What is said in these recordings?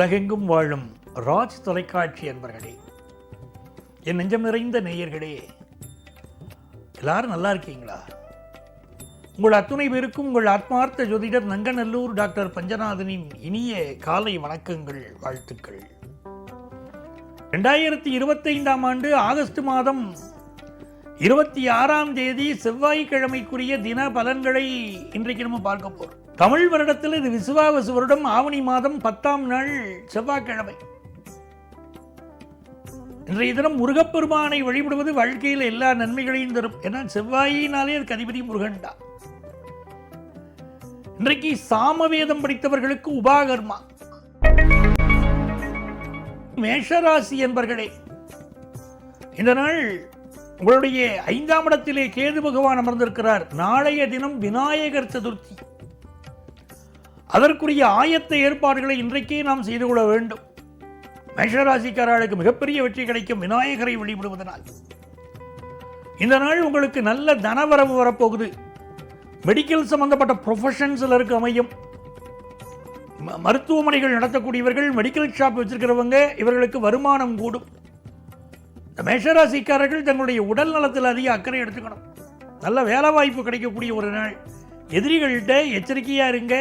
உலகெங்கும் வாழும் ராஜ் தொலைக்காட்சி அன்பர்களே, என் நெஞ்சம் நிறைந்த நேயர்களே, எல்லாரும் நல்லா இருக்கீங்களா? உங்கள் அத்துணை பேருக்கும் உங்கள் ஆத்மார்த்த ஜோதிடர் நங்கநல்லூர் டாக்டர் பஞ்சநாதனின் இனிய காலை வணக்கங்கள், வாழ்த்துக்கள். 2025ஆம் ஆண்டு ஆகஸ்ட் மாதம் 26ஆம் தேதி செவ்வாய்க்கிழமைக்குரிய தின பலன்களை இன்றைக்கு நம்ம பார்க்க போறோம். தமிழ் வருடத்தில் இது விசுவாவசு வருடம், ஆவணி மாதம் 10ஆம் நாள் செவ்வாய்க்கிழமை. இன்றைய தினம் முருகப்பெருமானை வழிபடுவது வாழ்க்கையில் எல்லா நன்மைகளையும் தரும். ஏன்னா செவ்வாயினாலே அதுக்கு அதிபதி முருகன் தான். இன்றைக்கு சாமவேதம் படித்தவர்களுக்கு உபாகர்மா. மேஷராசி என்பர்களே, இந்த நாள் உங்களுடைய 5ஆம் இடத்திலே கேது பகவான் அமர்ந்திருக்கிறார். நாளைய தினம் விநாயகர் சதுர்த்தி. அதற்குரிய ஆயத்த ஏற்பாடுகளை இன்றைக்கே நாம் செய்து கொள்ள வேண்டும். மேஷராசிக்காரர்களுக்கு மிகப்பெரிய வெற்றி கிடைக்கும் விநாயகரை வழிபடுவதனால். இந்த நாள் உங்களுக்கு நல்ல தனவரவு வரப்போகுது. மெடிக்கல் சம்பந்தப்பட்ட ப்ரொஃபஷன் சிலருக்கு அமையும். மருத்துவமனைகள் நடத்தக்கூடியவர்கள், மெடிக்கல் ஷாப் வச்சிருக்கிறவங்க, இவர்களுக்கு வருமானம் கூடும். இந்த மேஷராசிக்காரர்கள் தங்களுடைய உடல் நலத்தில் அதிக அக்கறை எடுத்துக்கணும். நல்ல வேலை வாய்ப்பு கிடைக்கக்கூடிய ஒரு நாள். எதிரிகள்கிட்ட எச்சரிக்கையா இருங்க.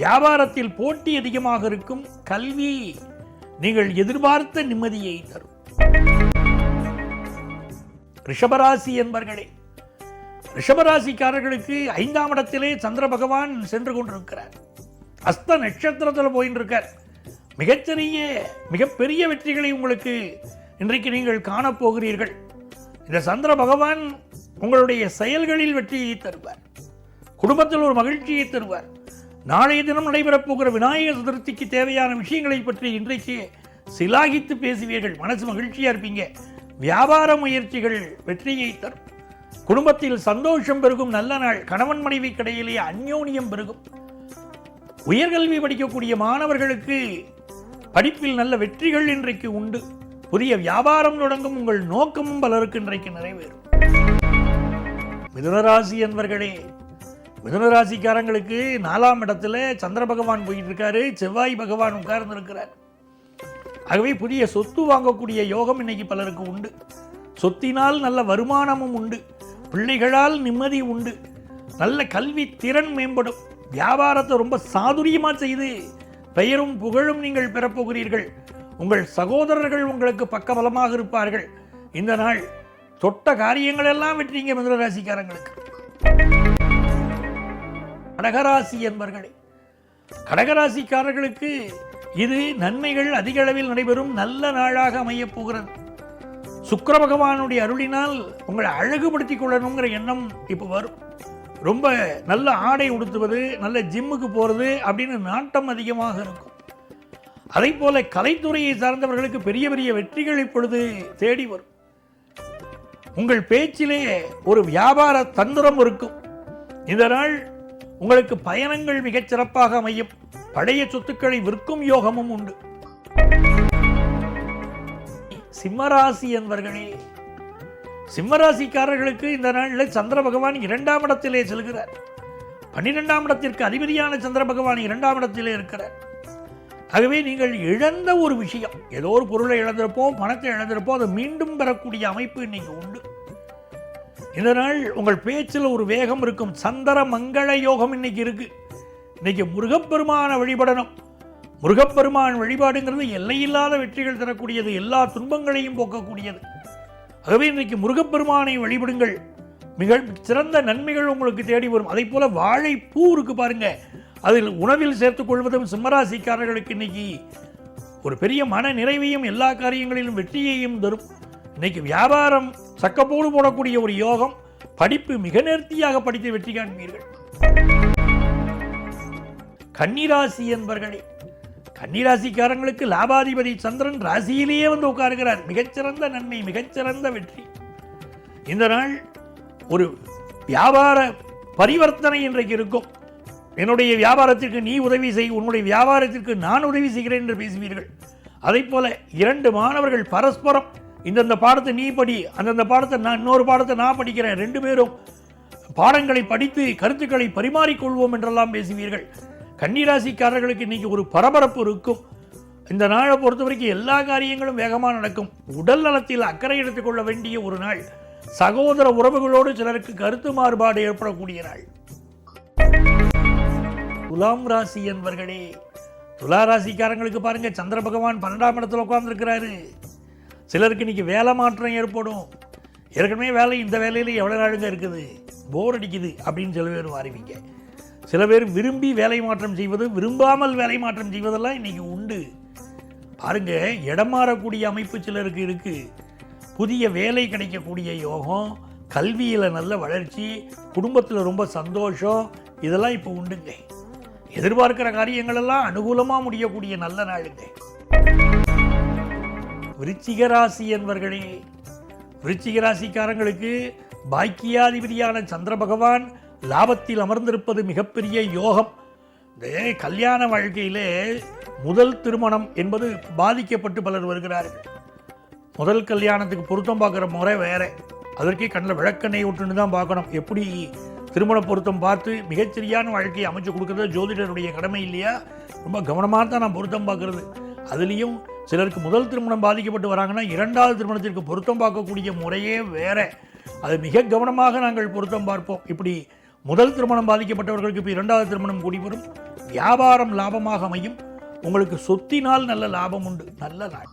வியாபாரத்தில் போட்டி அதிகமாக இருக்கும். கல்வி நீங்கள் எதிர்பார்த்த நிம்மதியை தரும். ரிஷபராசி என்பர்களே, ரிஷபராசிக்காரர்களுக்கு 5ஆம் இடத்திலே சந்திர பகவான் சென்று கொண்டிருக்கிறார். அஸ்த நட்சத்திரத்தில் போயின்னு இருக்கார். மிகப்பெரிய வெற்றிகளை உங்களுக்கு இன்றைக்கு நீங்கள் காணப்போகிறீர்கள். இந்த சந்திர பகவான் உங்களுடைய செயல்களில் வெற்றியை தருவார். குடும்பத்தில் ஒரு மகிழ்ச்சியை தருவார். நாளைய தினம் நடைபெறப் போகிற விநாயகர் சதுர்த்திக்கு தேவையான விஷயங்களை பற்றி இன்றைக்கு சிலாகித்து பேசுவீர்கள். மனசு மகிழ்ச்சியா இருப்பீங்க. வியாபார முயற்சிகள் வெற்றியை தரும். குடும்பத்தில் சந்தோஷம் பெருகும். நல்ல நாள். கணவன் மனைவி இடையிலேயே அந்யோன்யம் பெருகும். உயர்கல்வி படிக்கக்கூடிய மாணவர்களுக்கு படிப்பில் நல்ல வெற்றிகள் இன்றைக்கு உண்டு. புதிய வியாபாரம் தொடங்கும். உங்கள் நோக்கமும் பலருக்கு இன்றைக்கு நிறைவேறும். மிதுனராசி என்பர்களே, மிதுனராசிக்காரங்களுக்கு 4ஆம் இடத்துல சந்திர பகவான் போயிட்டு இருக்காரு. செவ்வாய் பகவான் உட்கார்ந்து இருக்கிறார். ஆகவே புதிய சொத்து வாங்கக்கூடிய யோகம் இன்னைக்கு பலருக்கு உண்டு. சொத்தினால் நல்ல வருமானமும் உண்டு. பிள்ளைகளால் நிம்மதி உண்டு. நல்ல கல்வி திறன் மேம்படும். வியாபாரத்தை ரொம்ப சாதுரியமா செய்து பெயரும் புகழும் நீங்கள் பெறப்போகிறீர்கள். உங்கள் சகோதரர்கள் உங்களுக்கு பக்கபலமாக இருப்பார்கள். இந்த நாள் தொட்ட காரியங்கள் எல்லாம் வெற்றிங்க மிதுனராசிக்காரங்களுக்கு. கடகராசி என்பர்களே, கடகராசிக்காரர்களுக்கு இது நன்மைகள் அதிக அளவில் நடைபெறும் நல்ல நாளாக அமையப் போகிறது. சுக்கிர பகவானுடைய அருளினால் உங்களை அழகுபடுத்திக் கொள்ளணுங்கிற எண்ணம் இப்போ வரும். ரொம்ப நல்ல ஆடை உடுத்துவது, நல்ல ஜிம்முக்கு போகிறது அப்படின்னு நாட்டம் அதிகமாக இருக்கும். அதை போல கலைத்துறையை சார்ந்தவர்களுக்கு பெரிய பெரிய வெற்றிகள் இப்பொழுது தேடி வரும். உங்கள் பேச்சிலே ஒரு வியாபார தந்திரம் இருக்கும். இந்த நாள் உங்களுக்கு பயணங்கள் மிகச் சிறப்பாக அமையும். பழைய சொத்துக்களை விற்கும் யோகமும் உண்டு. சிம்மராசி என்பர்களே, சிம்மராசிக்காரர்களுக்கு இந்த நாளில் சந்திர பகவான் 2ஆம் இடத்திலே செல்கிறார். 12ஆம் இடத்திற்கு அதிபதியான சந்திர பகவான் 2ஆம் இடத்திலே இருக்கிறார். ஆகவே நீங்கள் இழந்த ஒரு விஷயம், ஏதோ ஒரு பொருளை இழந்திருப்போம், பணத்தை இழந்திருப்போம், அதை மீண்டும் பெறக்கூடிய அமைப்பு இன்னைக்கு உண்டு. இந்த நாள் உங்கள் பேச்சில் ஒரு வேகம் இருக்கும். சந்திர மங்கள யோகம் இன்னைக்கு இருக்கு. இன்னைக்கு முருகப்பெருமான வழிபடணும். முருகப்பெருமான் வழிபாடுங்கிறது எல்லையில்லாத வெற்றிகள் தரக்கூடியது. எல்லா துன்பங்களையும் போக்கக்கூடியது. ஆகவே இன்றைக்கு முருகப்பெருமானை வழிபடுங்கள். மிக சிறந்த நன்மைகள் உங்களுக்கு தேடி வரும். அதை போல வாழைப்பூ இருக்கு பாருங்க, அதில் உணவில் சேர்த்துக் கொள்வதும் சிம்மராசிக்காரர்களுக்கு இன்னைக்கு ஒரு பெரிய மன நிறைவையும் எல்லா காரியங்களிலும் வெற்றியையும் தரும். இன்னைக்கு வியாபாரம் சக்கப்போடு போடக்கூடிய ஒரு யோகம். படிப்பு மிக நேர்த்தியாக படித்து வெற்றி காண்பீர்கள். கன்னிராசி என்பர்களே, கன்னிராசிக்காரங்களுக்கு லாபாதிபதி சந்திரன் ராசியிலேயே வந்து உட்காருகிறார். மிகச்சிறந்த நன்மை, மிகச்சிறந்த வெற்றி. இந்த நாள் ஒரு வியாபார பரிவர்த்தனை இன்றைக்கு இருக்கும். என்னுடைய வியாபாரத்திற்கு நீ உதவி செய், உன்னுடைய வியாபாரத்திற்கு நான் உதவி செய்கிறேன் என்று பேசுவீர்கள். அதை போல 2 மாணவர்கள் பரஸ்பரம் இந்தந்த பாடத்தை நீ படி, அந்தந்த பாடத்தை நான், இன்னொரு பாடத்தை நான் படிக்கிறேன், 2 பேரும் பாடங்களை படித்து கருத்துக்களை பரிமாறிக்கொள்வோம் என்றெல்லாம் பேசுவீர்கள். கன்னிராசிக்காரர்களுக்கு இன்னைக்கு ஒரு பரபரப்பு இருக்கும். இந்த நாளை பொறுத்த வரைக்கும் எல்லா காரியங்களும் வேகமாக நடக்கும். உடல் நலத்தில் அக்கறை எடுத்துக்கொள்ள வேண்டிய ஒரு நாள். சகோதர உறவுகளோடு சிலருக்கு கருத்து மாறுபாடு ஏற்படக்கூடிய நாள். துலாம் ராசி என்பர்களே, துலா ராசிக்காரங்களுக்கு பாருங்க, சந்திர பகவான் 12ஆம் இடத்துல உட்கார்ந்துருக்கிறாரு. சிலருக்கு இன்னைக்கு வேலை மாற்றம் ஏற்படும். ஏற்கனவே வேலை, இந்த வேலையில் எவ்வளோ நாளுங்க இருக்குது, போர் அடிக்குது அப்படின்னு சில பேர் மாறிவிங்க. சில பேர் விரும்பி வேலை மாற்றம் செய்வது, விரும்பாமல் வேலை மாற்றம் செய்வதெல்லாம் இன்னைக்கு உண்டு. பாருங்க, இடம் மாறக்கூடிய அமைப்பு சிலருக்கு இருக்கு. புதிய வேலை கிடைக்கக்கூடிய யோகம், கல்வியில் நல்ல வளர்ச்சி, குடும்பத்தில் ரொம்ப சந்தோஷம், இதெல்லாம் இப்போ உண்டுங்க. எதிர்பார்க்கிற காரியங்கள் எல்லாம் அனுகூலமாக முடியக்கூடிய நல்ல நாளுங்க. விருச்சிக ராசி என்பர்களே, விருச்சிக ராசிக்காரங்களுக்கு பாக்கியாதிபதியான சந்திர பகவான் லாபத்தில் அமர்ந்திருப்பது மிகப்பெரிய யோகம். இந்த கல்யாண வாழ்க்கையிலே முதல் திருமணம் என்பது பாதிக்கப்பட்டு பலர் வருகிறார்கள். முதல் கல்யாணத்துக்கு பொருத்தம் பார்க்குற முறை வேற. அதற்கே கண்ணில் விளக்கெண்ணெய் விட்டுன்னு தான் பார்க்கணும். எப்படி திருமண பொருத்தம் பார்த்து மிகச்சரியான வாழ்க்கையை அமைச்சு கொடுக்குறது ஜோதிடருடைய கடமை இல்லையா? ரொம்ப கவனமாக தான் நான் பொருத்தம் பார்க்குறது. அதுலேயும் சிலருக்கு முதல் திருமணம் பாதிக்கப்பட்டு வராங்கன்னா இரண்டாவது திருமணத்திற்கு பொருத்தம் பார்க்கக்கூடிய முறையே வேற. அது மிக கவனமாக நாங்கள் பொருத்தம் பார்ப்போம். இப்படி முதல் திருமணம் பாதிக்கப்பட்டவர்களுக்கு இப்போ இரண்டாவது திருமணம் கூடி வரும். வியாபாரம் லாபமாக அமையும். உங்களுக்கு சொத்தினால் நல்ல லாபம் உண்டு. நல்ல நாள்.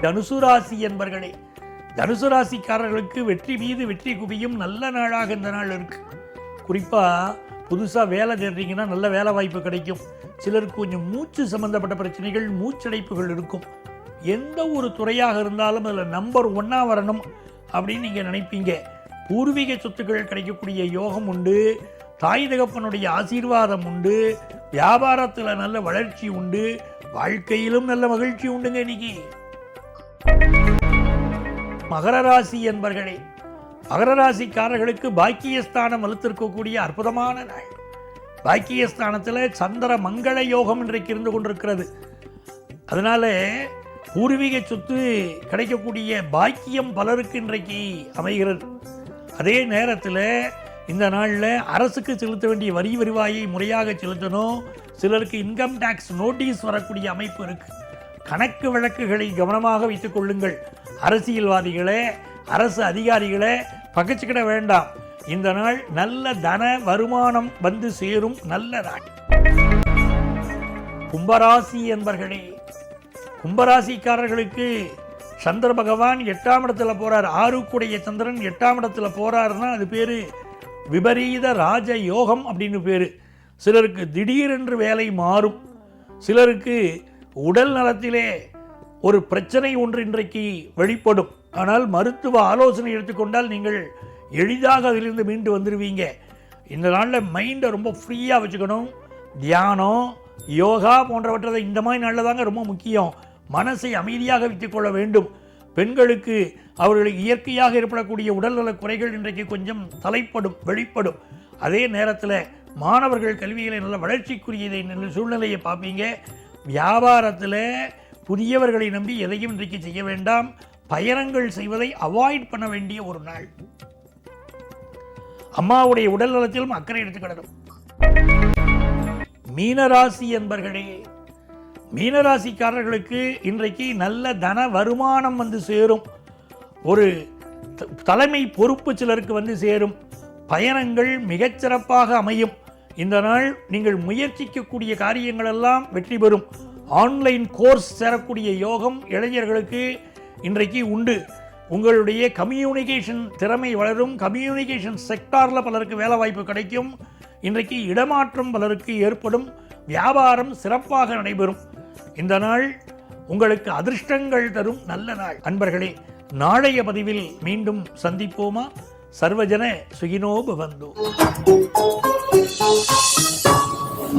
தனுசு ராசி என்பர்களே, தனுசு ராசிக்காரர்களுக்கு வெற்றி மீது வெற்றி குவியும் நல்ல நாளாக இந்த நாள் இருக்கு. குறிப்பாக புதுசாக வேலை தேடுறீங்கன்னா நல்ல வேலை வாய்ப்பு கிடைக்கும். சிலருக்கு கொஞ்சம் மூச்சு சம்பந்தப்பட்ட பிரச்சனைகள், மூச்சடைப்புகள் இருக்கும். எந்த ஒரு துறையாக இருந்தாலும் அதில் நம்பர் 1 வரணும் அப்படின்னு நீங்கள் நினைப்பீங்க. பூர்வீக சொத்துக்கள் கிடைக்கக்கூடிய யோகம் உண்டு. தாய் தகப்பனுடைய ஆசீர்வாதம் உண்டு. வியாபாரத்தில் நல்ல வளர்ச்சி உண்டு. வாழ்க்கையிலும் நல்ல மகிழ்ச்சி உண்டுங்க இன்னைக்கு. மகர ராசி என்பர்களே, மகர ராசிக்காரர்களுக்கு பாக்கியஸ்தானம் வலுத்திருக்கக்கூடிய அற்புதமான நாள். பாக்கியஸ்தானத்தில் சந்திர மங்கள யோகம் இன்றைக்கு இருந்து கொண்டிருக்கிறது. அதனால பூர்வீக சொத்து கிடைக்கக்கூடிய பாக்கியம் பலருக்கு இன்றைக்கு அமைகிறது. அதே நேரத்தில் இந்த நாளில் அரசுக்கு செலுத்த வேண்டிய வரி வருவாயை முறையாக செலுத்தணும். சிலருக்கு இன்கம் டேக்ஸ் நோட்டீஸ் வரக்கூடிய அமைப்பு இருக்கு. கணக்கு வழக்குகளை கவனமாக வைத்துக் கொள்ளுங்கள். அரசியல்வாதிகளே, அரசு அதிகாரிகளே பகச்சுக்கிட வேண்டாம். இந்த நாள் நல்ல தன வருமானம் வந்து சேரும் நல்ல நாள். கும்பராசி என்பர்களே, கும்பராசிக்காரர்களுக்கு சந்திர பகவான் 8ஆம் இடத்துல போறார். 6க்குடைய சந்திரன் 8ஆம் இடத்துல போறாருன்னா அது பேரு விபரீத ராஜ யோகம் அப்படின்னு பேரு. சிலருக்கு திடீரென்று வேலை மாறும். சிலருக்கு உடல் நலத்திலே ஒரு பிரச்சனை ஒன்று இன்றைக்கு வெளிப்படும். ஆனால் மருத்துவ ஆலோசனை எடுத்துக்கொண்டால் நீங்கள் எளிதாக அதிலிருந்து மீண்டு வந்துடுவீங்க. இந்த நாளில் மைண்டை ரொம்ப ஃப்ரீயாக வச்சுக்கணும். தியானம், யோகா போன்றவற்றை இந்த மாதிரி நாளில் தாங்க ரொம்ப முக்கியம். மனசை அமைதியாக வைத்துக்கொள்ள வேண்டும். பெண்களுக்கு அவர்களுக்கு இயற்கையாக ஏற்படக்கூடிய உடல்நல குறைகள் இன்றைக்கு கொஞ்சம் தலைப்படும், வெளிப்படும். அதே நேரத்தில் மாணவர்கள் கல்வியில் நல்ல வளர்ச்சிக்குரியதை நல்ல சூழ்நிலையை பார்ப்பீங்க. வியாபாரத்தில் புதியவர்களை நம்பி எதையும் இன்றைக்கு செய்ய வேண்டாம். பயணங்கள் செய்வதை அவாய்ட் பண்ண வேண்டிய ஒரு நாள். அம்மாவுடைய உடல் நலத்திலும் அக்கறை எடுத்துக்கிடணும். மீனராசி என்பர்களே, மீனராசிக்காரர்களுக்கு இன்றைக்கு நல்ல தன வருமானம் வந்து சேரும். ஒரு தலைமை பொறுப்பு சிலருக்கு வந்து சேரும். பயணங்கள் மிகச்சிறப்பாக அமையும். இந்த நாள் நீங்கள் முயற்சிக்கக்கூடிய காரியங்கள் எல்லாம் வெற்றி பெறும். ஆன்லைன் கோர்ஸ் சேரக்கூடிய யோகம் இளைஞர்களுக்கு இன்றைக்கு உண்டு. உங்களுடைய கம்யூனிகேஷன் திறமை வளரும். கம்யூனிகேஷன் செக்டாரில் பலருக்கு வேலை வாய்ப்பு கிடைக்கும். இன்றைக்கு இடமாற்றம் பலருக்கு ஏற்படும். வியாபாரம் சிறப்பாக நடைபெறும். இந்த நாள் உங்களுக்கு அதிர்ஷ்டங்கள் தரும் நல்ல நாள். அன்பர்களே, நாளைய பதிவில் மீண்டும் சந்திப்போமா? சர்வஜன சுகினோ பவந்து.